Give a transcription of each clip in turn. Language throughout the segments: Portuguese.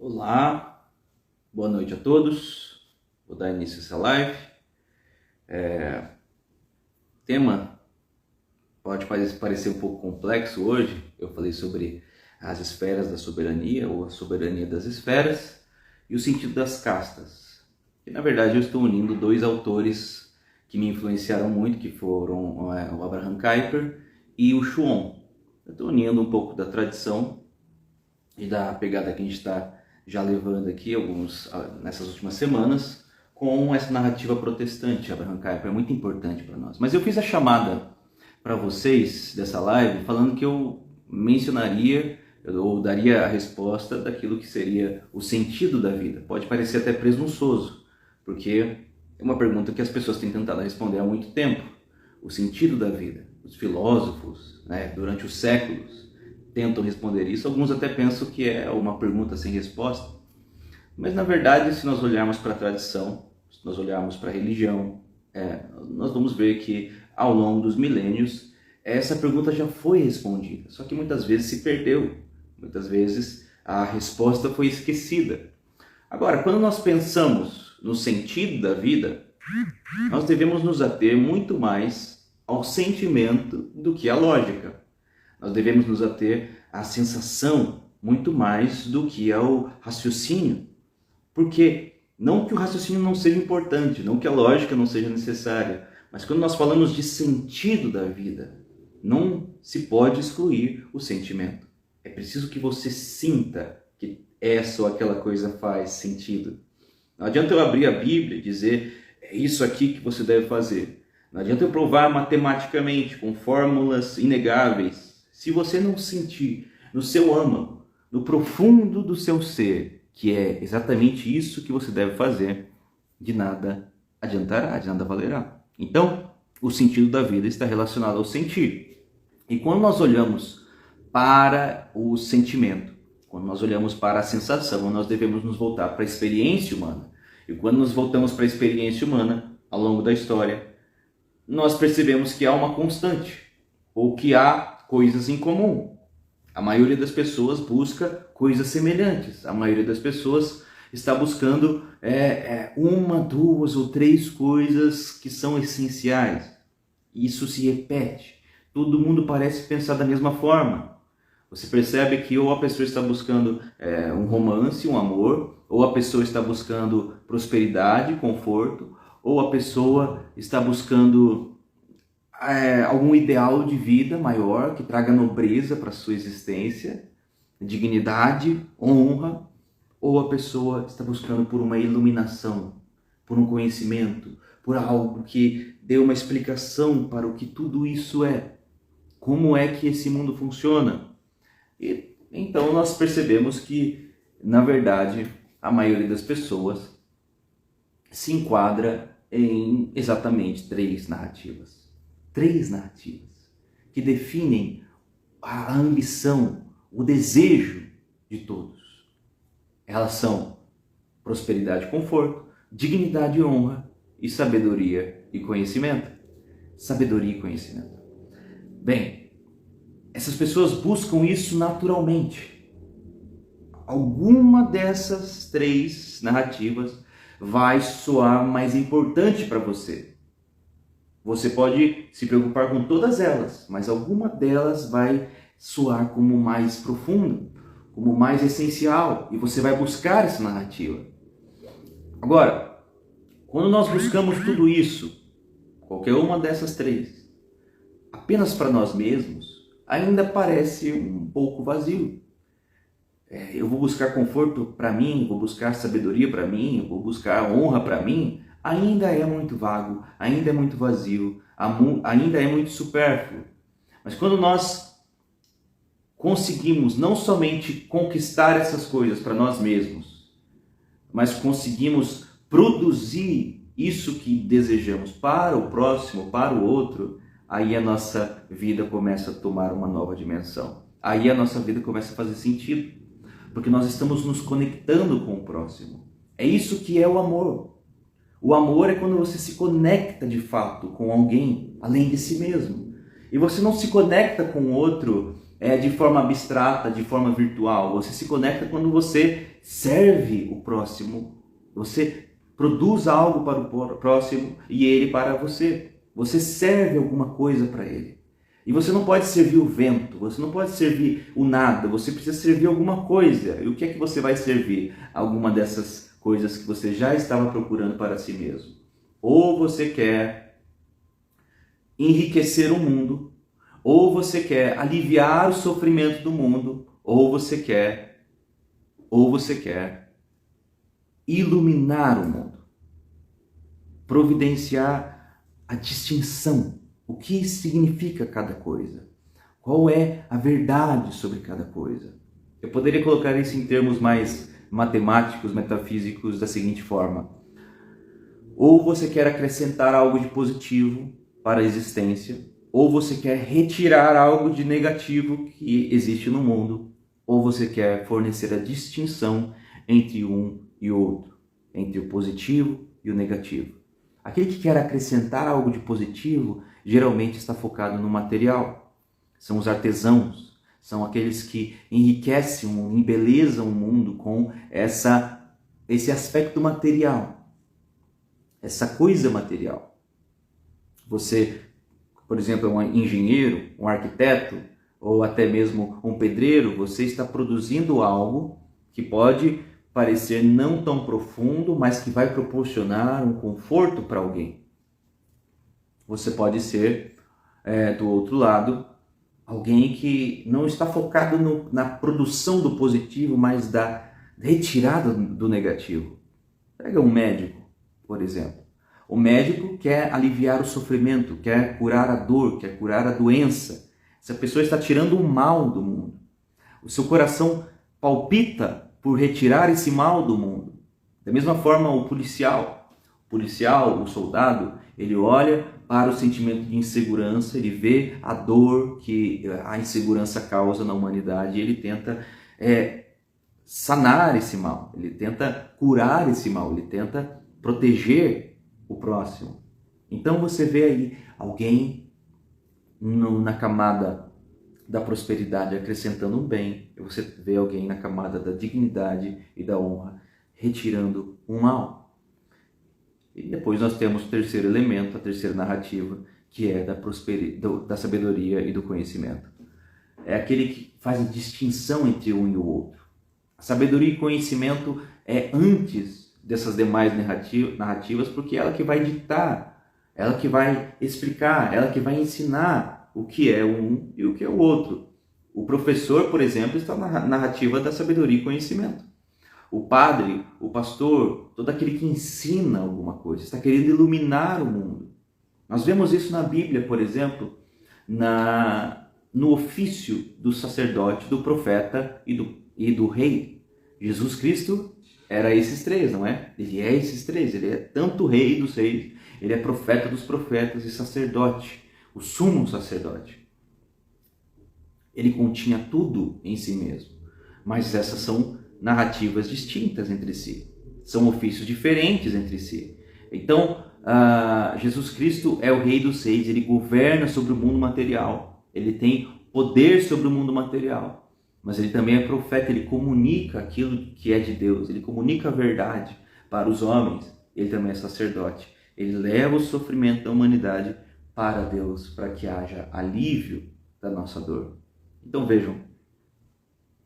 Olá, boa noite a todos. Vou dar início a essa live. O tema pode parecer um pouco complexo hoje. Eu falei sobre as esferas da soberania ou a soberania das esferas e o sentido das castas. E na verdade eu estou unindo dois autores que me influenciaram muito, que foram o Abraham Kuyper e o Chuon. Eu estou unindo um pouco da tradição e da pegada que a gente está já levando aqui nessas últimas semanas com essa narrativa protestante. Abraham Kuyper é muito importante para nós. Mas eu fiz a chamada para vocês dessa live falando que eu mencionaria ou daria a resposta daquilo que seria o sentido da vida. Pode parecer até presunçoso, porque é uma pergunta que as pessoas têm tentado responder há muito tempo. O sentido da vida. Os filósofos, durante os séculos, tentam responder isso. Alguns até pensam que é uma pergunta sem resposta. Mas na verdade, se nós olharmos para a tradição, se nós olharmos para a religião, nós vamos ver que ao longo dos milênios, essa pergunta já foi respondida. Só que muitas vezes se perdeu. Muitas vezes a resposta foi esquecida. Agora, quando nós pensamos no sentido da vida, nós devemos nos ater muito mais ao sentimento do que à lógica. Nós devemos nos ater à sensação muito mais do que ao raciocínio. Porque não que o raciocínio não seja importante, não que a lógica não seja necessária, mas quando nós falamos de sentido da vida, não se pode excluir o sentimento. É preciso que você sinta que essa ou aquela coisa faz sentido. Não adianta eu abrir a Bíblia e dizer, é isso aqui que você deve fazer. Não adianta eu provar matematicamente, com fórmulas inegáveis. Se você não sentir no seu âmago, no profundo do seu ser, que é exatamente isso que você deve fazer, de nada adiantará, de nada valerá. Então, o sentido da vida está relacionado ao sentir. E quando nós olhamos para o sentimento, quando nós olhamos para a sensação, nós devemos nos voltar para a experiência humana. E quando nos voltamos para a experiência humana, ao longo da história, nós percebemos que há uma constante, ou que há coisas em comum. A maioria das pessoas busca coisas semelhantes. A maioria das pessoas está buscando uma, duas ou três coisas que são essenciais. Isso se repete. Todo mundo parece pensar da mesma forma. Você percebe que ou a pessoa está buscando um romance, um amor, ou a pessoa está buscando prosperidade, conforto, ou a pessoa está buscando algum ideal de vida maior que traga nobreza para a sua existência, dignidade, honra, ou a pessoa está buscando por uma iluminação, por um conhecimento, por algo que dê uma explicação para o que tudo isso é, como é que esse mundo funciona. E então nós percebemos que, na verdade, a maioria das pessoas se enquadra em exatamente três narrativas que definem a ambição, o desejo de todos. Elas são prosperidade e conforto, dignidade e honra, e sabedoria e conhecimento. Sabedoria e conhecimento. Bem, essas pessoas buscam isso naturalmente. Alguma dessas três narrativas vai soar mais importante para você. Você pode se preocupar com todas elas, mas alguma delas vai soar como mais profundo, como mais essencial, e você vai buscar essa narrativa. Agora, quando nós buscamos tudo isso, qualquer uma dessas três, apenas para nós mesmos, ainda parece um pouco vazio. Eu vou buscar conforto para mim, vou buscar sabedoria para mim, vou buscar honra para mim, ainda é muito vago, ainda é muito vazio, ainda é muito supérfluo. Mas quando nós conseguimos não somente conquistar essas coisas para nós mesmos, mas conseguimos produzir isso que desejamos para o próximo, para o outro, aí a nossa vida começa a tomar uma nova dimensão. Aí a nossa vida começa a fazer sentido, porque nós estamos nos conectando com o próximo. É isso que é o amor. O amor é quando você se conecta de fato com alguém além de si mesmo. E você não se conecta com o outro de forma abstrata, de forma virtual. Você se conecta quando você serve o próximo, você produz algo para o próximo e ele para você. Você serve alguma coisa para ele. E você não pode servir o vento, você não pode servir o nada, você precisa servir alguma coisa. E o que é que você vai servir? Alguma dessas coisas que você já estava procurando para si mesmo. Ou você quer enriquecer o mundo, ou você quer aliviar o sofrimento do mundo, ou você quer iluminar o mundo, providenciar a distinção. O que significa cada coisa? Qual é a verdade sobre cada coisa? Eu poderia colocar isso em termos mais matemáticos, metafísicos, da seguinte forma: ou você quer acrescentar algo de positivo para a existência, ou você quer retirar algo de negativo que existe no mundo, ou você quer fornecer a distinção entre um e outro, entre o positivo e o negativo. Aquele que quer acrescentar algo de positivo geralmente está focado no material. São os artesãos, são aqueles que enriquecem, embelezam o mundo com esse aspecto material, essa coisa material. Você, por exemplo, é um engenheiro, um arquiteto, ou até mesmo um pedreiro, você está produzindo algo que pode parecer não tão profundo, mas que vai proporcionar um conforto para alguém. Você pode ser, do outro lado, alguém que não está focado na produção do positivo, mas da retirada do negativo. Pega um médico, por exemplo. O médico quer aliviar o sofrimento, quer curar a dor, quer curar a doença. Essa pessoa está tirando o mal do mundo. O seu coração palpita por retirar esse mal do mundo. Da mesma forma, o policial, o soldado, ele olha para o sentimento de insegurança, ele vê a dor que a insegurança causa na humanidade e ele tenta sanar esse mal, ele tenta curar esse mal, ele tenta proteger o próximo. Então você vê aí alguém na camada da prosperidade acrescentando um bem, e você vê alguém na camada da dignidade e da honra retirando um mal. E depois nós temos o terceiro elemento, a terceira narrativa, que é da sabedoria e do conhecimento. É aquele que faz a distinção entre um e o outro. A sabedoria e conhecimento é antes dessas demais narrativas, porque é ela que vai ditar, ela que vai explicar, ela que vai ensinar o que é um e o que é o outro. O professor, por exemplo, está na narrativa da sabedoria e conhecimento. O padre, o pastor, todo aquele que ensina alguma coisa, está querendo iluminar o mundo. Nós vemos isso na Bíblia, por exemplo, no ofício do sacerdote, do profeta e do rei. Jesus Cristo era esses três, não é? Ele é esses três, ele é tanto rei dos reis, ele é profeta dos profetas e sacerdote, o sumo sacerdote. Ele continha tudo em si mesmo, mas essas são narrativas distintas entre si, são ofícios diferentes entre si. Então, Jesus Cristo é o rei dos reis, ele governa sobre o mundo material, ele tem poder sobre o mundo material, mas ele também é profeta, ele comunica aquilo que é de Deus, ele comunica a verdade para os homens, ele também é sacerdote, ele leva o sofrimento da humanidade para Deus, para que haja alívio da nossa dor. Então vejam,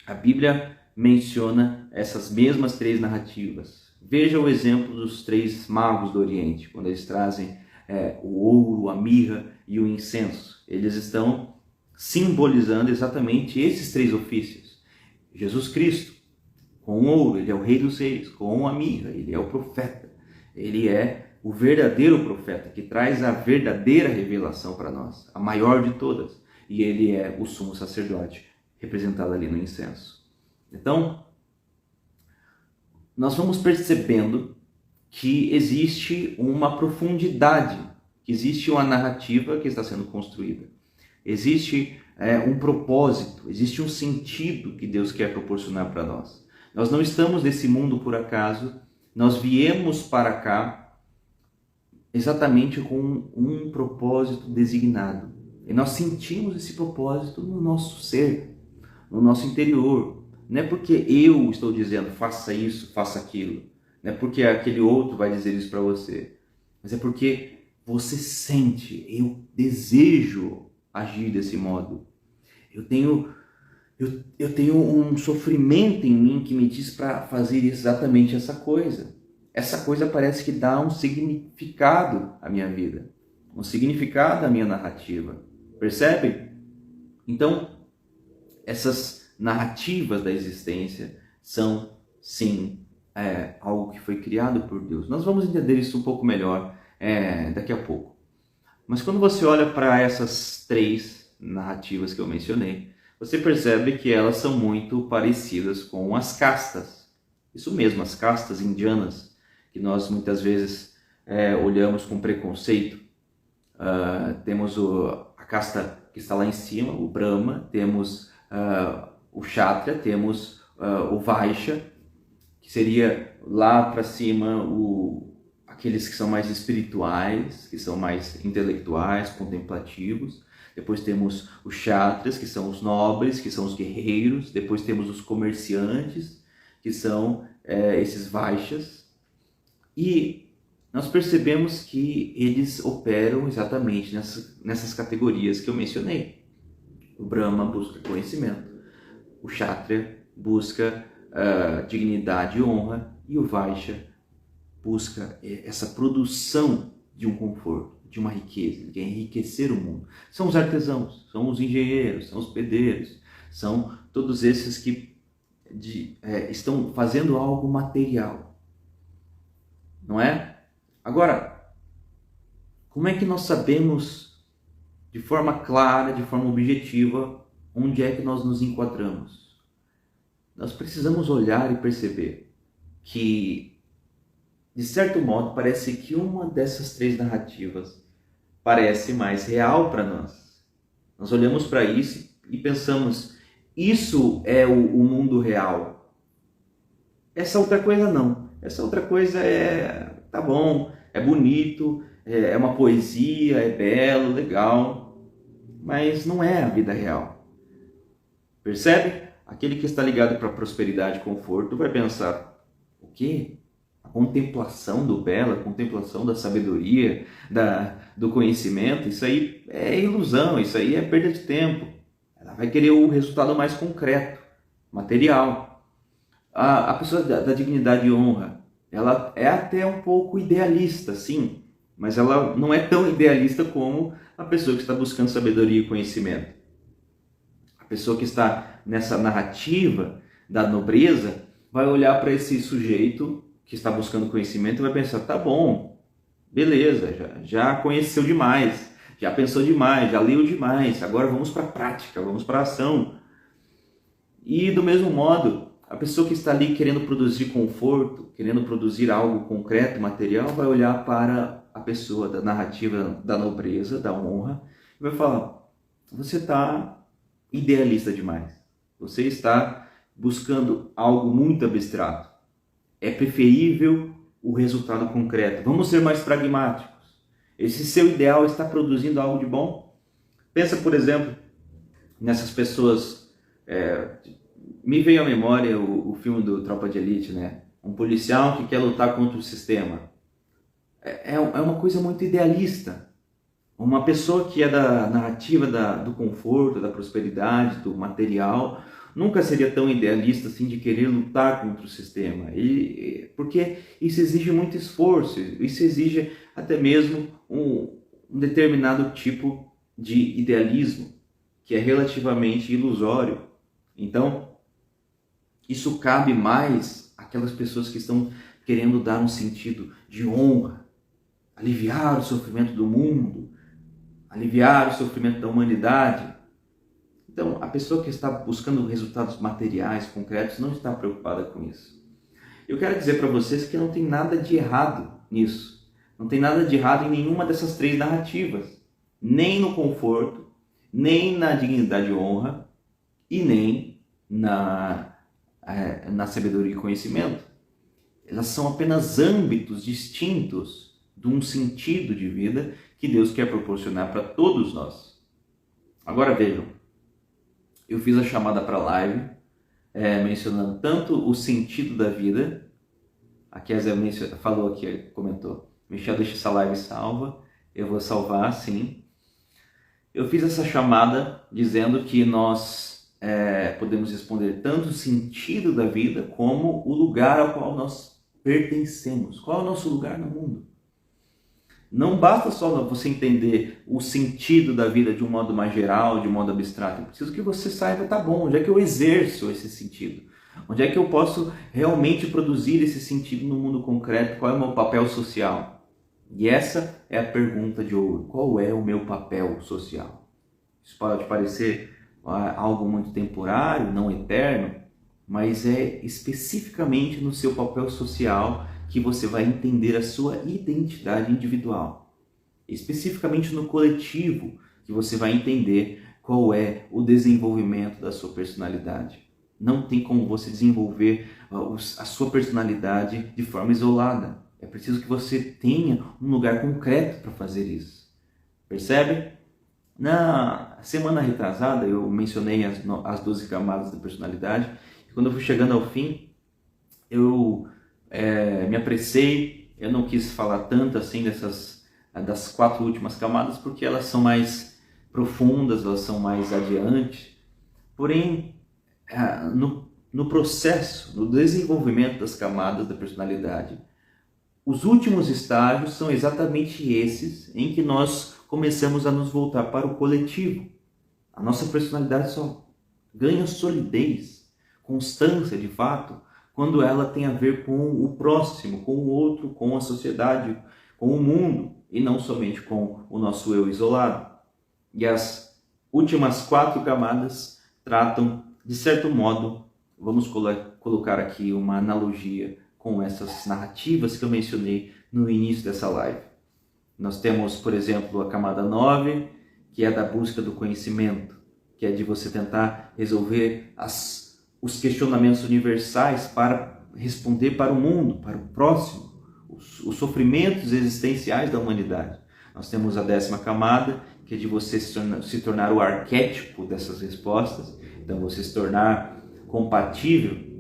a Bíblia menciona essas mesmas três narrativas. Veja o exemplo dos três magos do Oriente, quando eles trazem o ouro, a mirra e o incenso. Eles estão simbolizando exatamente esses três ofícios. Jesus Cristo, com o ouro, ele é o rei dos reis, com a mirra, ele é o profeta, ele é o verdadeiro profeta, que traz a verdadeira revelação para nós, a maior de todas, e ele é o sumo sacerdote, representado ali no incenso. Então, nós vamos percebendo que existe uma profundidade, que existe uma narrativa que está sendo construída. Existe um propósito, existe um sentido que Deus quer proporcionar para nós. Nós não estamos nesse mundo por acaso, nós viemos para cá exatamente com um propósito designado. E nós sentimos esse propósito no nosso ser, no nosso interior. Não é porque eu estou dizendo faça isso, faça aquilo. Não é porque aquele outro vai dizer isso para você. Mas é porque você sente, eu desejo agir desse modo. Eu tenho um sofrimento em mim que me diz para fazer exatamente essa coisa. Essa coisa parece que dá um significado à minha vida, um significado à minha narrativa. Percebe? Então, essas narrativas da existência são, sim, algo que foi criado por Deus. Nós vamos entender isso um pouco melhor daqui a pouco. Mas quando você olha para essas 3 narrativas que eu mencionei, você percebe que elas são muito parecidas com as castas. Isso mesmo, as castas indianas, que nós muitas vezes olhamos com preconceito. Temos a casta que está lá em cima, o Brahma, temos o Kshatriya, temos o Vaishya, que seria lá para cima aqueles que são mais espirituais, que são mais intelectuais, contemplativos. Depois temos os Kshatriyas, que são os nobres, que são os guerreiros. Depois temos os comerciantes, que são esses Vaishyas. E nós percebemos que eles operam exatamente nessas categorias que eu mencionei. O Brahma busca conhecimento, o Kshatriya busca dignidade e honra, e o Vaishya busca essa produção de um conforto, de uma riqueza. Ele quer enriquecer o mundo. São os artesãos, são os engenheiros, são os pedreiros, são todos esses que estão fazendo algo material, não é? Agora, como é que nós sabemos de forma clara, de forma objetiva, onde é que nós nos enquadramos? Nós precisamos olhar e perceber que, de certo modo, parece que uma dessas 3 narrativas parece mais real para nós. Nós olhamos para isso e pensamos, isso é o mundo real. Essa outra coisa não. Essa outra coisa tá bom, é bonito, é uma poesia, é belo, legal, mas não é a vida real. Percebe? Aquele que está ligado para prosperidade e conforto vai pensar, o quê? A contemplação do belo, a contemplação da sabedoria, do conhecimento, isso aí é ilusão, isso aí é perda de tempo. Ela vai querer o resultado mais concreto, material. A pessoa da dignidade e honra, ela é até um pouco idealista, sim, mas ela não é tão idealista como a pessoa que está buscando sabedoria e conhecimento. A pessoa que está nessa narrativa da nobreza vai olhar para esse sujeito que está buscando conhecimento e vai pensar, tá bom, beleza, já conheceu demais, já pensou demais, já leu demais, agora vamos para a prática, vamos para a ação. E do mesmo modo, a pessoa que está ali querendo produzir conforto, querendo produzir algo concreto, material, vai olhar para a pessoa da narrativa da nobreza, da honra, e vai falar, você está idealista demais, você está buscando algo muito abstrato. É preferível o resultado concreto. Vamos ser mais pragmáticos. Esse seu ideal está produzindo algo de bom? Pensa, por exemplo, nessas pessoas. Me veio à memória o filme do Tropa de Elite, né? Um policial que quer lutar contra o sistema. É uma coisa muito idealista. Uma pessoa que é da narrativa do conforto, da prosperidade, do material, nunca seria tão idealista assim de querer lutar contra o sistema. Porque isso exige muito esforço, isso exige até mesmo um determinado tipo de idealismo, que é relativamente ilusório. Então, isso cabe mais àquelas pessoas que estão querendo dar um sentido de honra, aliviar o sofrimento do mundo, aliviar o sofrimento da humanidade. Então, a pessoa que está buscando resultados materiais, concretos, não está preocupada com isso. Eu quero dizer para vocês que não tem nada de errado nisso. Não tem nada de errado em nenhuma dessas 3 narrativas. Nem no conforto, nem na dignidade e honra, e nem na sabedoria e conhecimento. Elas são apenas âmbitos distintos de um sentido de vida que Deus quer proporcionar para todos nós. Agora vejam, eu fiz a chamada para a live, mencionando tanto o sentido da vida. A Kézia falou aqui, comentou: Michel, deixa essa live salva. Eu vou salvar, sim. Eu fiz essa chamada dizendo que nós podemos responder tanto o sentido da vida como o lugar ao qual nós pertencemos. Qual é o nosso lugar no mundo? Não basta só você entender o sentido da vida de um modo mais geral, de um modo abstrato. Eu preciso que você saiba, tá bom, onde é que eu exerço esse sentido? Onde é que eu posso realmente produzir esse sentido no mundo concreto? Qual é o meu papel social? E essa é a pergunta de ouro. Qual é o meu papel social? Isso pode parecer algo muito temporário, não eterno, mas é especificamente no seu papel social que você vai entender a sua identidade individual. Especificamente no coletivo que você vai entender qual é o desenvolvimento da sua personalidade. Não tem como você desenvolver a sua personalidade de forma isolada. É preciso que você tenha um lugar concreto para fazer isso. Percebe? Na semana retrasada eu mencionei as 12 camadas da personalidade. E quando eu fui chegando ao fim, eu me apressei. Eu não quis falar tanto assim das 4 últimas camadas, porque elas são mais profundas, elas são mais adiante. Porém, no processo, no desenvolvimento das camadas da personalidade, os últimos estágios são exatamente esses em que nós começamos a nos voltar para o coletivo. A nossa personalidade só ganha solidez, constância de fato, quando ela tem a ver com o próximo, com o outro, com a sociedade, com o mundo, e não somente com o nosso eu isolado. E as últimas 4 camadas tratam, de certo modo, vamos colocar aqui uma analogia com essas narrativas que eu mencionei no início dessa live. Nós temos, por exemplo, a camada 9, que é da busca do conhecimento, que é de você tentar resolver os questionamentos universais para responder para o mundo, para o próximo, os sofrimentos existenciais da humanidade. Nós temos a 10ª camada, que é de você se tornar o arquétipo dessas respostas, então você se tornar compatível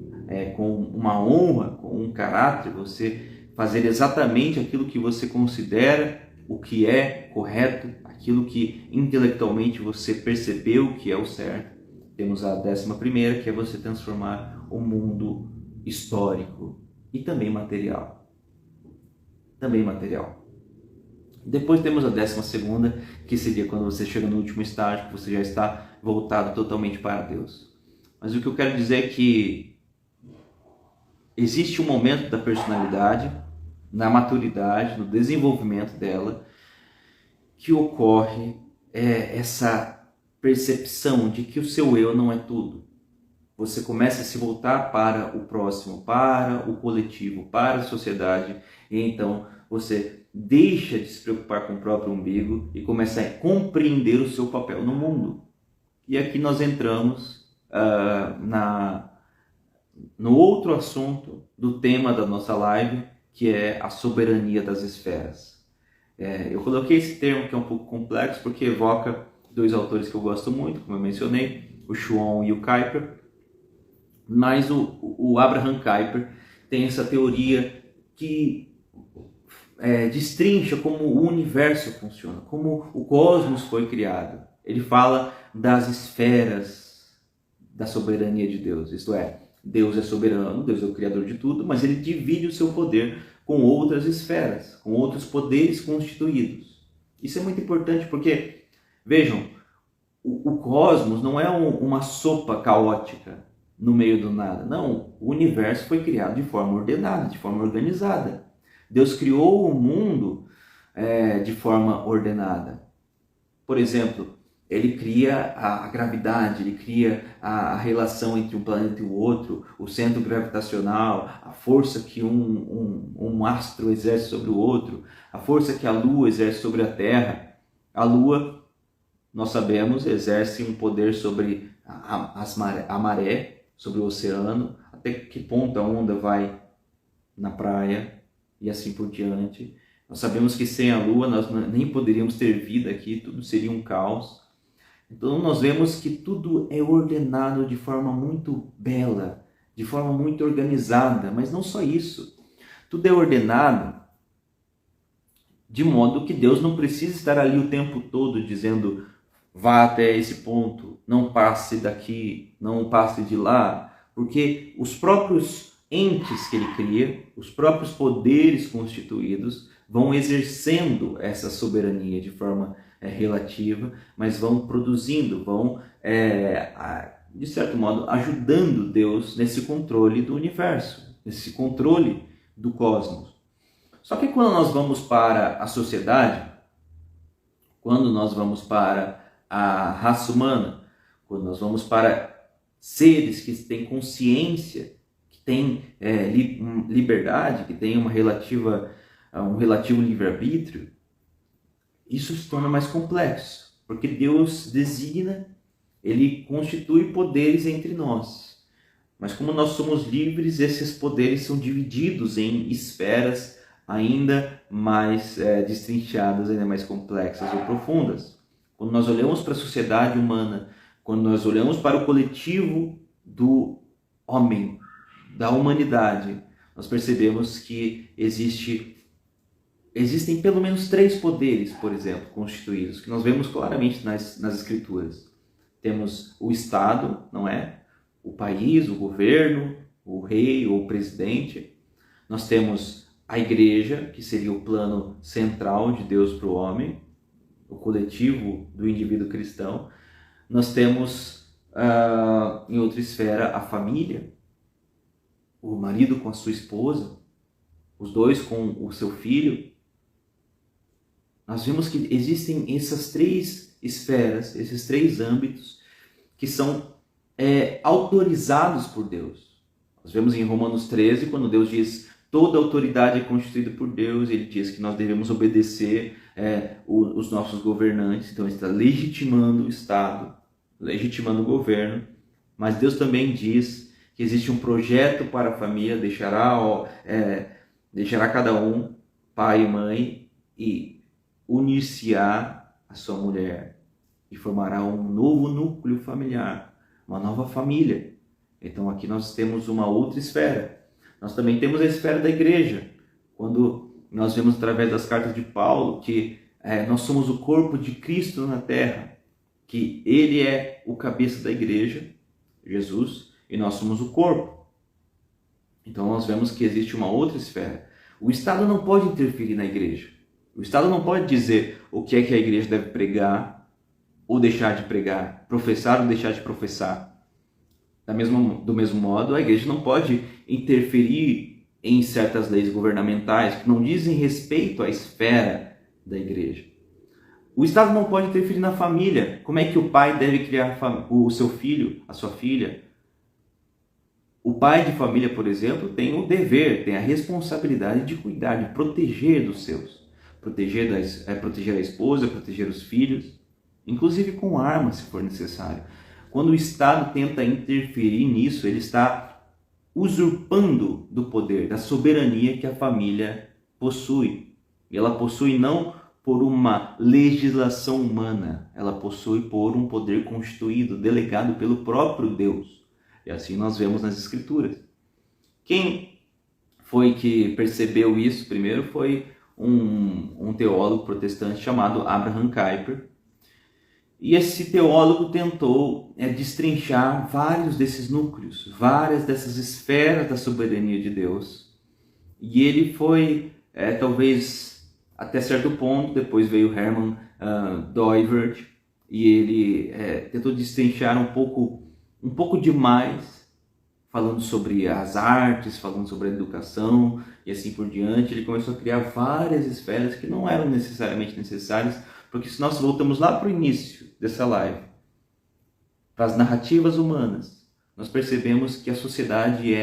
com uma honra, com um caráter, você fazer exatamente aquilo que você considera o que é correto, aquilo que intelectualmente você percebeu que é o certo. Temos a 11ª, que é você transformar o mundo histórico e também material. Depois temos a 12ª, que seria quando você chega no último estágio, que você já está voltado totalmente para Deus. Mas o que eu quero dizer é que existe um momento da personalidade, na maturidade, no desenvolvimento dela, que ocorre essa percepção de que o seu eu não é tudo. Você começa a se voltar para o próximo, para o coletivo, para a sociedade, e então você deixa de se preocupar com o próprio umbigo e começa a compreender o seu papel no mundo. E aqui nós entramos no outro assunto do tema da nossa live, que é a soberania das esferas. Eu coloquei esse termo que é um pouco complexo porque evoca 2 autores que eu gosto muito, como eu mencionei, o Schwann e o Kuyper, mas o Abraham Kuyper tem essa teoria que destrincha como o universo funciona, como o cosmos foi criado. Ele fala das esferas da soberania de Deus, isto é, Deus é soberano, Deus é o criador de tudo, mas ele divide o seu poder com outras esferas, com outros poderes constituídos. Isso é muito importante porque, vejam, o cosmos não é uma sopa caótica no meio do nada. Não, o universo foi criado de forma ordenada, de forma organizada. Deus criou o mundo de forma ordenada. Por exemplo, ele cria a gravidade, ele cria a relação entre um planeta e o outro, o centro gravitacional, a força que um astro exerce sobre o outro, a força que a Lua exerce sobre a Terra. A Lua, nós sabemos, exerce um poder sobre a maré, sobre o oceano, até que ponto a onda vai na praia e assim por diante. Nós sabemos que sem a Lua nós nem poderíamos ter vida aqui, tudo seria um caos. Então nós vemos que tudo é ordenado de forma muito bela, de forma muito organizada, mas não só isso. Tudo é ordenado de modo que Deus não precisa estar ali o tempo todo dizendo: vá até esse ponto, não passe daqui, não passe de lá, porque os próprios entes que ele cria, os próprios poderes constituídos vão exercendo essa soberania de forma relativa, mas vão produzindo, vão, de certo modo, ajudando Deus nesse controle do universo, nesse controle do cosmos. Só que quando nós vamos para a sociedade, quando nós vamos para a raça humana, quando nós vamos para seres que têm consciência, que têm liberdade, que têm um relativo livre-arbítrio, isso se torna mais complexo, porque Deus designa, ele constitui poderes entre nós. Mas como nós somos livres, esses poderes são divididos em esferas ainda mais destrinchadas, ainda mais complexas ou profundas. Quando nós olhamos para a sociedade humana, quando nós olhamos para o coletivo do homem, da humanidade, nós percebemos que existem pelo menos 3 poderes, por exemplo, constituídos, que nós vemos claramente nas escrituras. Temos o Estado, não é? O país, o governo, o rei ou o presidente. Nós temos a igreja, que seria o plano central de Deus para o homem, o coletivo do indivíduo cristão. Nós temos, em outra esfera, a família, o marido com a sua esposa, os dois com o seu filho. Nós vemos que existem essas 3 esferas, esses 3 âmbitos que são autorizados por Deus. Nós vemos em Romanos 13, quando Deus diz: toda autoridade é constituída por Deus, ele diz que nós devemos obedecer os nossos governantes. Então ele está legitimando o Estado, legitimando o governo, mas Deus também diz que existe um projeto para a família, deixará cada um, pai e mãe, e unir-se-á a sua mulher, e formará um novo núcleo familiar, uma nova família. Então aqui nós temos uma outra esfera. Nós também temos a esfera da igreja, quando nós vemos através das cartas de Paulo que nós somos o corpo de Cristo na terra, que ele é o cabeça da igreja, Jesus, e nós somos o corpo. Então nós vemos que existe uma outra esfera. O Estado não pode interferir na igreja. O Estado não pode dizer o que é que a igreja deve pregar ou deixar de pregar, professar ou deixar de professar. Do mesmo modo, a igreja não pode interferir em certas leis governamentais que não dizem respeito à esfera da igreja. O Estado não pode interferir na família. Como é que o pai deve criar o seu filho, a sua filha? O pai de família, por exemplo, tem o dever, tem a responsabilidade de cuidar, de proteger dos seus. Proteger a esposa, proteger os filhos, inclusive com armas, se for necessário. Quando o Estado tenta interferir nisso, ele está usurpando do poder, da soberania que a família possui. E ela possui não por uma legislação humana, ela possui por um poder constituído, delegado pelo próprio Deus. E assim nós vemos nas Escrituras. Quem foi que percebeu isso primeiro foi um teólogo protestante chamado Abraham Kuyper. E esse teólogo tentou destrinchar vários desses núcleos, várias dessas esferas da soberania de Deus. E ele foi, talvez, até certo ponto, depois veio Herman Doivert, e ele tentou destrinchar um pouco demais, falando sobre as artes, falando sobre a educação e assim por diante. Ele começou a criar várias esferas que não eram necessariamente necessárias, porque se nós voltamos lá para o início dessa live, para as narrativas humanas, nós percebemos que a sociedade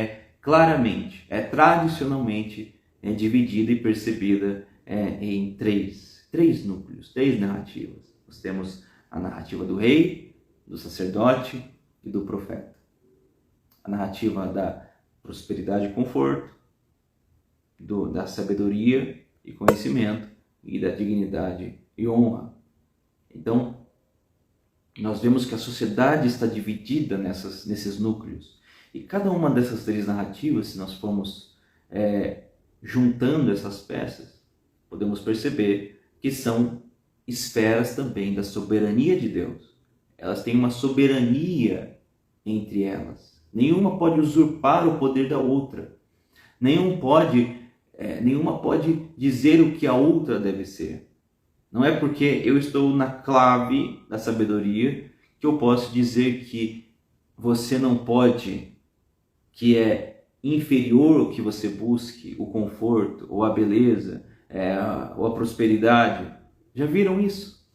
tradicionalmente dividida e percebida em três núcleos, 3 narrativas. Nós temos a narrativa do rei, do sacerdote e do profeta. A narrativa da prosperidade e conforto, da sabedoria e conhecimento, e da dignidade e honra. Então, nós vemos que a sociedade está dividida nesses núcleos. E cada uma dessas três narrativas, se nós formos juntando essas peças, podemos perceber que são esferas também da soberania de Deus. Elas têm uma soberania entre elas. Nenhuma pode usurpar o poder da outra. Nenhuma pode dizer o que a outra deve ser. Não é porque eu estou na clave da sabedoria que eu posso dizer que você não pode, que é inferior ao que você busque, o conforto, ou a beleza, ou a prosperidade. Já viram isso?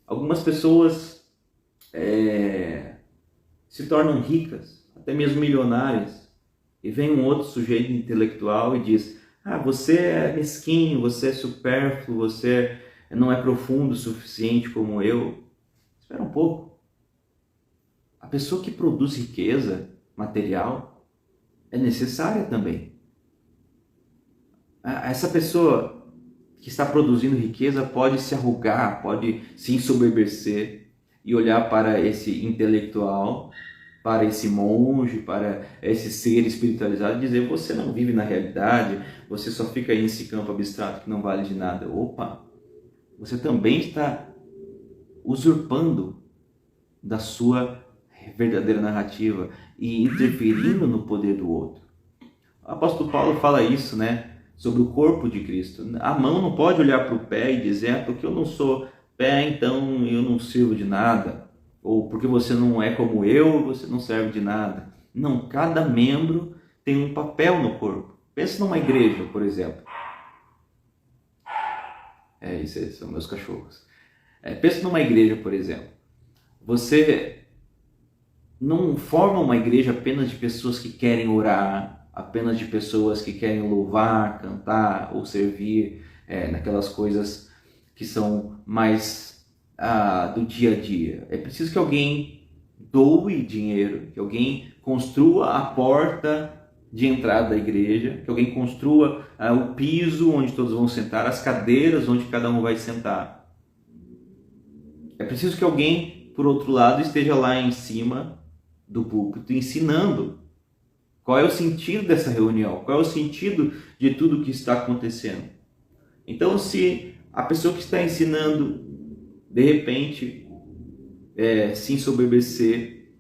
Algumas pessoas se tornam ricas, até mesmo milionárias, e vem um outro sujeito intelectual e diz: você é mesquinho, você é supérfluo, você não é profundo o suficiente como eu. Espera um pouco. A pessoa que produz riqueza material é necessária também. Essa pessoa que está produzindo riqueza pode se arrogar, pode se ensoberbecer e olhar para esse intelectual, para esse monge, para esse ser espiritualizado e dizer: você não vive na realidade, você só fica aí nesse campo abstrato que não vale de nada. Opa! Você também está usurpando da sua verdadeira narrativa e interferindo no poder do outro. O apóstolo Paulo fala isso, sobre o corpo de Cristo. A mão não pode olhar para o pé e dizer: porque eu não sou pé, então eu não sirvo de nada. Ou porque você não é como eu, você não serve de nada. Não, cada membro tem um papel no corpo. Pensa numa igreja, por exemplo. Isso aí são meus cachorros. Pensa numa igreja, por exemplo. Você não forma uma igreja apenas de pessoas que querem orar, apenas de pessoas que querem louvar, cantar ou servir naquelas coisas que são mais do dia a dia. É preciso que alguém doe dinheiro, que alguém construa a porta de entrada da igreja, que alguém construa o piso onde todos vão sentar, as cadeiras onde cada um vai sentar. É preciso que alguém, por outro lado, esteja lá em cima do púlpito ensinando. Qual é o sentido dessa reunião? Qual é o sentido de tudo que está acontecendo? Então, se a pessoa que está ensinando, de repente, se ensoberbecer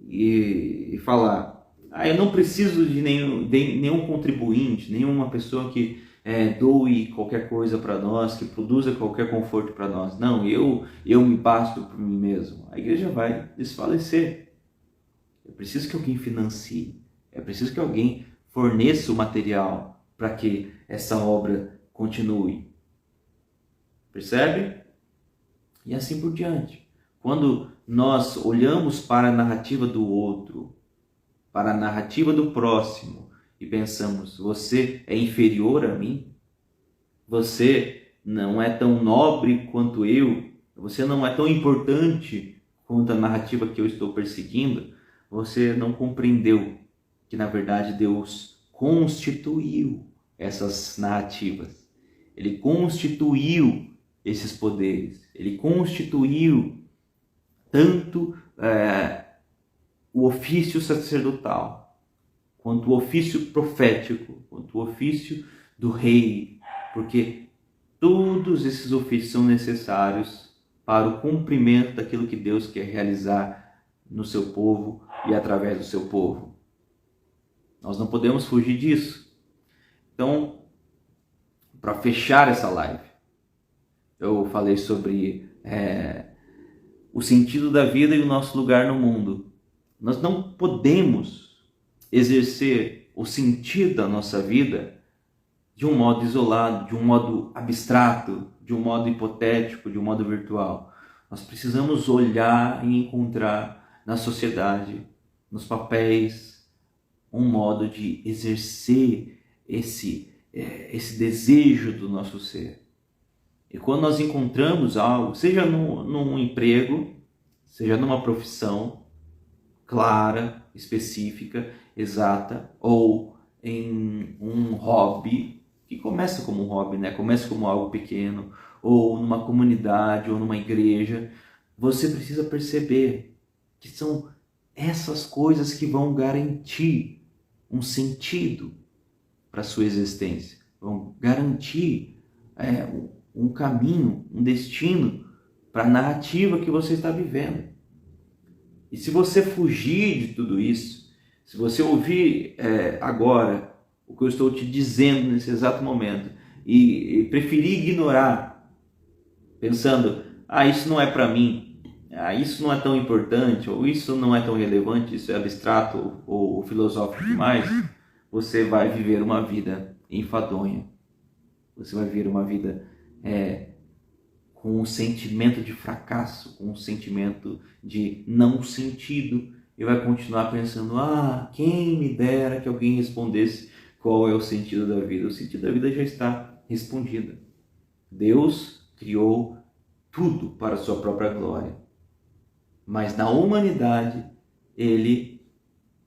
e falar: eu não preciso de nenhum contribuinte, nenhuma pessoa que doe qualquer coisa para nós, que produza qualquer conforto para nós. Não, eu me basto por mim mesmo. A igreja vai desfalecer. É preciso que alguém financie. É preciso que alguém forneça o material para que essa obra continue. Percebe? E assim por diante. Quando nós olhamos para a narrativa do outro, para a narrativa do próximo, e pensamos: você é inferior a mim? Você não é tão nobre quanto eu? Você não é tão importante quanto a narrativa que eu estou perseguindo? Você não compreendeu que, na verdade, Deus constituiu essas narrativas. Ele constituiu esses poderes. Ele constituiu tanto o ofício sacerdotal, quanto o ofício profético, quanto o ofício do rei, porque todos esses ofícios são necessários para o cumprimento daquilo que Deus quer realizar no seu povo e através do seu povo. Nós não podemos fugir disso. Então, para fechar essa live, eu falei sobre o sentido da vida e o nosso lugar no mundo. Nós não podemos exercer o sentido da nossa vida de um modo isolado, de um modo abstrato, de um modo hipotético, de um modo virtual. Nós precisamos olhar e encontrar na sociedade, nos papéis, um modo de exercer esse desejo do nosso ser. E quando nós encontramos algo, seja num emprego, seja numa profissão clara, específica, exata, ou em um hobby, que começa como um hobby, começa como algo pequeno, ou numa comunidade, ou numa igreja, você precisa perceber que são essas coisas que vão garantir um sentido para a sua existência, vão garantir um caminho, um destino para a narrativa que você está vivendo. E se você fugir de tudo isso, se você ouvir agora o que eu estou te dizendo nesse exato momento e preferir ignorar, pensando, isso não é para mim, isso não é tão importante, ou isso não é tão relevante, isso é abstrato ou filosófico demais, você vai viver uma vida enfadonha. Você vai viver uma vida com um sentimento de fracasso, com um sentimento de não sentido, e vai continuar pensando, quem me dera que alguém respondesse qual é o sentido da vida. O sentido da vida já está respondido. Deus criou tudo para a sua própria glória, mas na humanidade Ele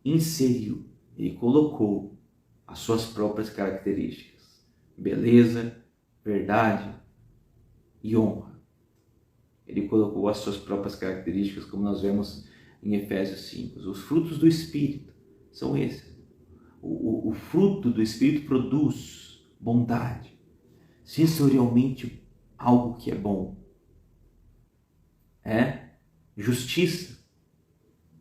inseriu, Ele colocou as suas próprias características, beleza, verdade e honra. Ele colocou as suas próprias características, como nós vemos em Efésios 5. Os frutos do Espírito são esses. O fruto do Espírito produz bondade, sensorialmente algo que é bom. Justiça.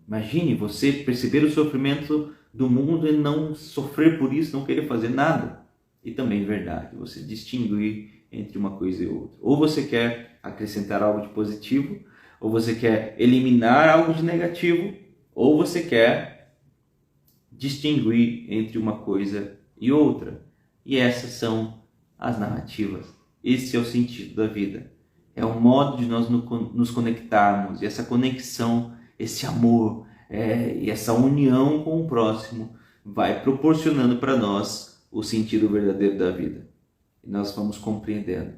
Imagine você perceber o sofrimento do mundo e não sofrer por isso, não querer fazer nada. E também verdade, você distinguir entre uma coisa e outra. Ou você quer acrescentar algo de positivo, ou você quer eliminar algo de negativo, ou você quer distinguir entre uma coisa e outra. E essas são as narrativas. Esse é o sentido da vida. É um modo de nós nos conectarmos. E essa conexão, esse amor e essa união com o próximo vai proporcionando para nós o sentido verdadeiro da vida. E nós vamos compreendendo,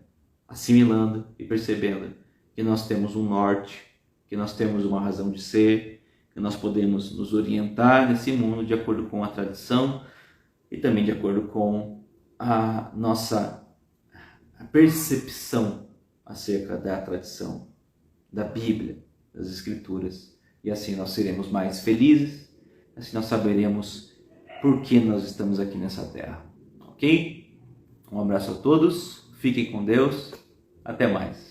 assimilando e percebendo que nós temos um norte, que nós temos uma razão de ser, que nós podemos nos orientar nesse mundo de acordo com a tradição e também de acordo com a nossa percepção acerca da tradição, da Bíblia, das Escrituras. E assim nós seremos mais felizes, assim nós saberemos por que nós estamos aqui nessa terra. Ok? Um abraço a todos, fiquem com Deus, até mais.